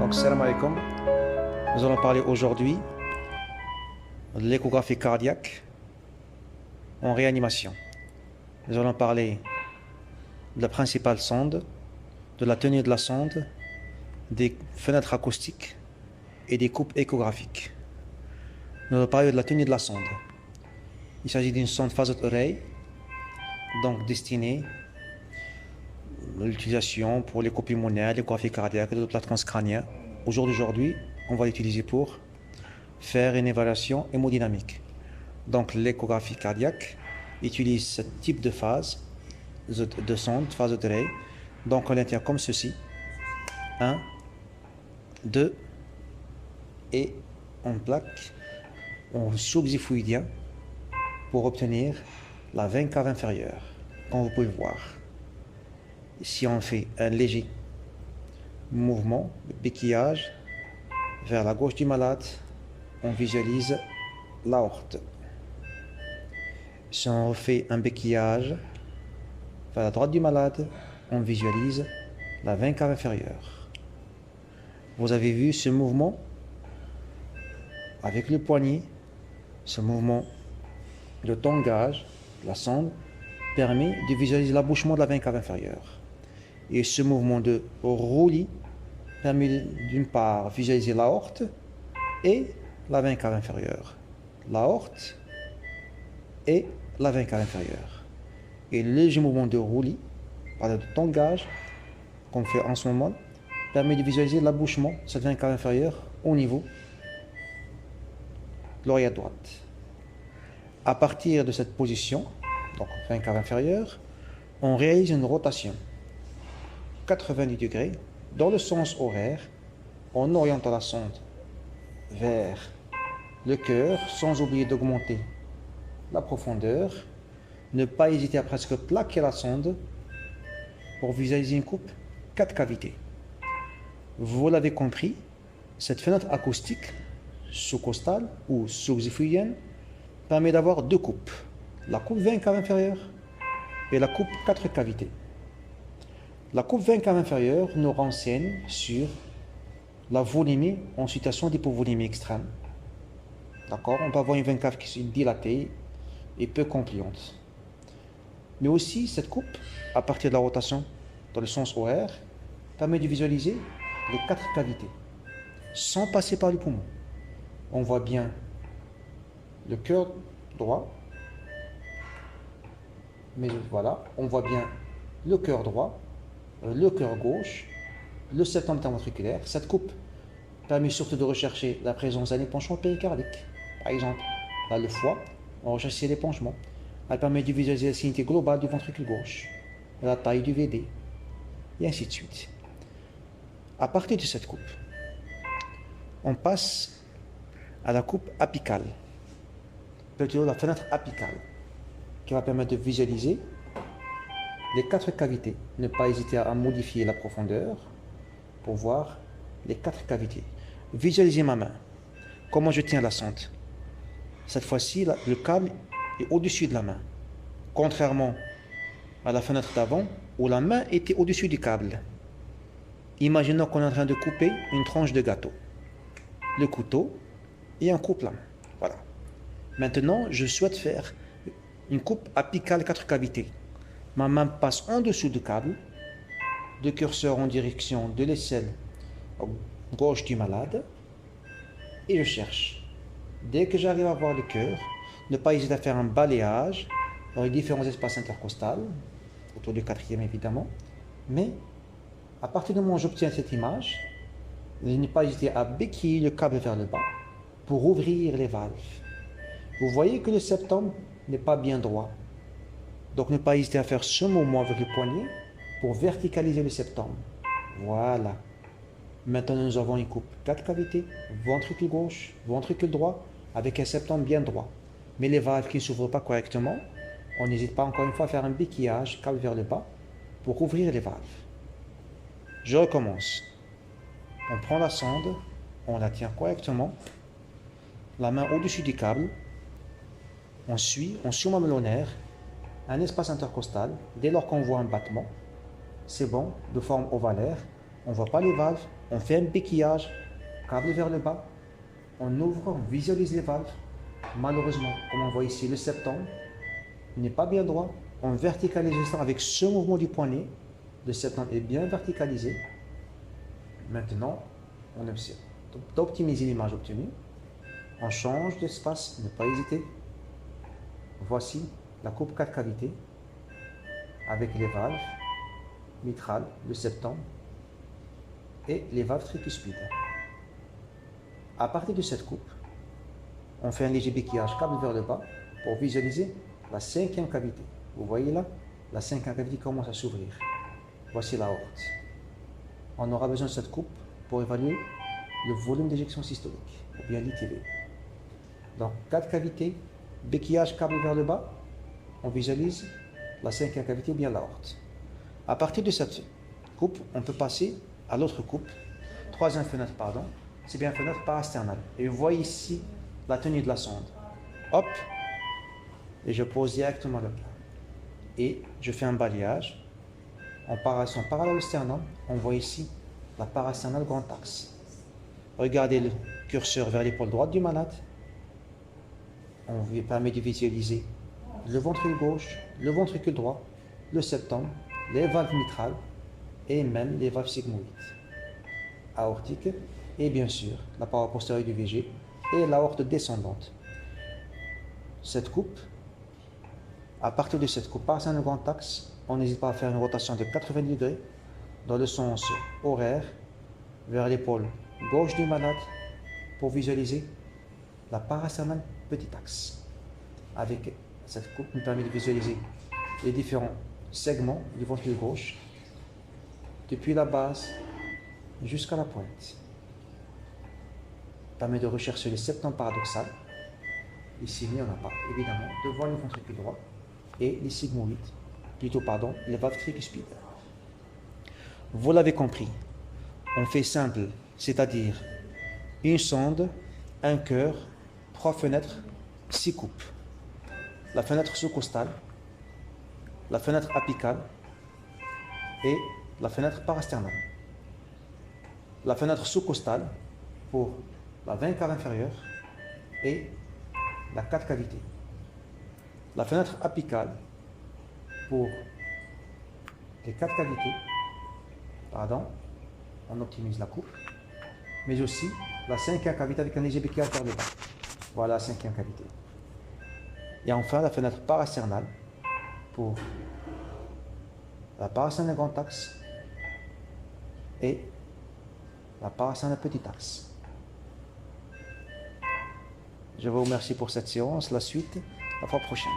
Donc, salam alaikum. Nous allons parler aujourd'hui de l'échographie cardiaque en réanimation. Nous allons parler de la principale sonde, de la tenue de la sonde, des fenêtres acoustiques et des coupes échographiques. Nous allons parler de la tenue de la sonde. Il s'agit d'une sonde phasote-oreille, donc destinée à l'utilisation pour l'écho pulmonaire, l'échographie cardiaque et d'autres plaques transcrâniennes. Au jour d'aujourd'hui, on va l'utiliser pour faire une évaluation hémodynamique. Donc l'échographie cardiaque utilise ce type de phase de sonde, phasote-oreille. Donc on les tient comme ceci. 1, 2 et on plaque en subxiphoïdien pour obtenir la veine cave inférieure, comme vous pouvez voir. Si on fait un léger mouvement de béquillage vers la gauche du malade, on visualise l'aorte. Si on fait un béquillage vers la droite du malade, on visualise la veine cave inférieure. Vous avez vu ce mouvement avec le poignet, ce mouvement de tangage de la sonde permet de visualiser l'abouchement de la veine cave inférieure. Et ce mouvement de roulis permet d'une part visualiser l'aorte et la veine cave inférieure. L'aorte et la veine cave inférieure. Et le léger mouvement de roulis, par de tangage, qu'on fait en ce moment, permet de visualiser l'abouchement de cette veine cave inférieure au niveau de l'oreillette droite. À partir de cette position, donc veine cave inférieure, on réalise une rotation 90 degrés dans le sens horaire en orientant la sonde vers le cœur sans oublier d'augmenter la profondeur. Ne pas hésiter à presque plaquer la sonde pour visualiser une coupe 4 cavités. Vous l'avez compris, cette fenêtre acoustique sous-costale ou subxiphoïdienne permet d'avoir deux coupes, la coupe veine cave inférieure et la coupe 4 cavités. La coupe veine cave inférieure nous renseigne sur la volémie en situation d'hypovolémie extrême. D'accord? On peut avoir une veine cave qui est dilatée et peu compliante. Mais aussi, cette coupe, à partir de la rotation dans le sens horaire, permet de visualiser les 4 cavités sans passer par le poumon. On voit bien le cœur droit, mais voilà, on voit bien le cœur droit, le cœur gauche, le septum interventriculaire. Cette coupe permet surtout de rechercher la présence d'un épanchement péricardique. Par exemple, là, le foie, on recherche l'épanchement. Elle permet de visualiser la salinité globale du ventricule gauche, la taille du VD, et ainsi de suite. À partir de cette coupe, on passe à la coupe apicale, plutôt la fenêtre apicale, qui va permettre de visualiser les 4 cavités. Ne pas hésiter à modifier la profondeur pour voir les 4 cavités. Visualisez ma main. Comment je tiens la sonde. Cette fois-ci, le câble est au-dessus de la main, contrairement à la fenêtre d'avant où la main était au-dessus du câble. Imaginons qu'on est en train de couper une tranche de gâteau. Le couteau et on coupe la main. Voilà. Maintenant, je souhaite faire une coupe apicale 4 cavités. Ma main passe en dessous du câble, de curseur en direction de l'aisselle gauche du malade, et je cherche. Dès que j'arrive à voir le cœur, ne pas hésiter à faire un balayage dans les différents espaces intercostales, autour du 4e évidemment, mais à partir du moment où j'obtiens cette image, ne pas hésiter à béquiller le câble vers le bas pour ouvrir les valves. Vous voyez que le septum n'est pas bien droit. Donc ne pas hésiter à faire ce mouvement avec le poignet pour verticaliser le septum. Voilà. Maintenant nous avons une coupe 4 cavités, ventricule gauche, ventricule droit, avec un septum bien droit. Mais les valves qui ne s'ouvrent pas correctement, on n'hésite pas encore une fois à faire un béquillage, câble vers le bas, pour ouvrir les valves. Je recommence. On prend la sonde, on la tient correctement, la main au-dessus du câble, on suit mamelonnaire, un espace intercostal. Dès lors qu'on voit un battement, c'est bon, de forme ovalaire, on ne voit pas les valves, On fait un béquillage, câble vers le bas. On ouvre, on visualise les valves. Malheureusement, comme on voit ici, le septum n'est pas bien droit. On verticalise ça avec ce mouvement du poignet. Le septum est bien verticalisé. Maintenant, on observe. D'optimiser l'image obtenue. On change d'espace, ne pas hésiter. Voici la coupe 4 cavités avec les valves mitrales, le septum et les valves tricuspides. À partir de cette coupe, on fait un léger béquillage câble vers le bas pour visualiser la 5e cavité. Vous voyez là, la 5e cavité commence à s'ouvrir. Voici la aorte. On aura besoin de cette coupe pour évaluer le volume d'éjection systolique, ou bien l'ITV. Donc, 4 cavités, béquillage câble vers le bas, on visualise la 5e cavité ou bien l'aorte. À partir de cette coupe, on peut passer à l'autre coupe, 3e fenêtre, pardon, c'est bien fenêtre parasternale. Et vous voyez ici la tenue de la sonde. Hop, et je pose directement le plat. Et je fais un balayage. En parallèle au sternum, on voit ici la parasternale grand axe. Regardez le curseur vers l'épaule droite du malade. On lui permet de visualiser le ventricule gauche, le ventricule droit, le septum, les valves mitrales et même les valves sigmoïdes, aortiques et bien sûr la paroi postérieure du VG et l'aorte descendante. Cette coupe, à partir de cette coupe par un grand axe, on n'hésite pas à faire une rotation de 90 degrés dans le sens horaire vers l'épaule gauche du malade pour visualiser la parasternale petit axe. Avec cette coupe, nous permet de visualiser les différents segments du ventricule gauche depuis la base jusqu'à la pointe. Permet de rechercher le septum paradoxal. Ici, il n'y en a pas, évidemment, devant le ventricule droit et les sigmoïdes, les valves tricuspides. Vous l'avez compris, on fait simple, c'est-à-dire une sonde, un cœur, 3 fenêtres, 6 coupes. La fenêtre sous-costale, la fenêtre apicale et la fenêtre parasternale. La fenêtre sous-costale pour la 20 cave inférieure et la 4 cavités. La fenêtre apicale pour les 4 cavités, on optimise la coupe, mais aussi la 5e cavité avec un léger béquillage vers le bas. Voilà la 5e cavité. Et enfin la fenêtre parasternale pour la parasternale grand axe et la parasternale petit axe. Je vous remercie pour cette séance. La suite, la fois prochaine.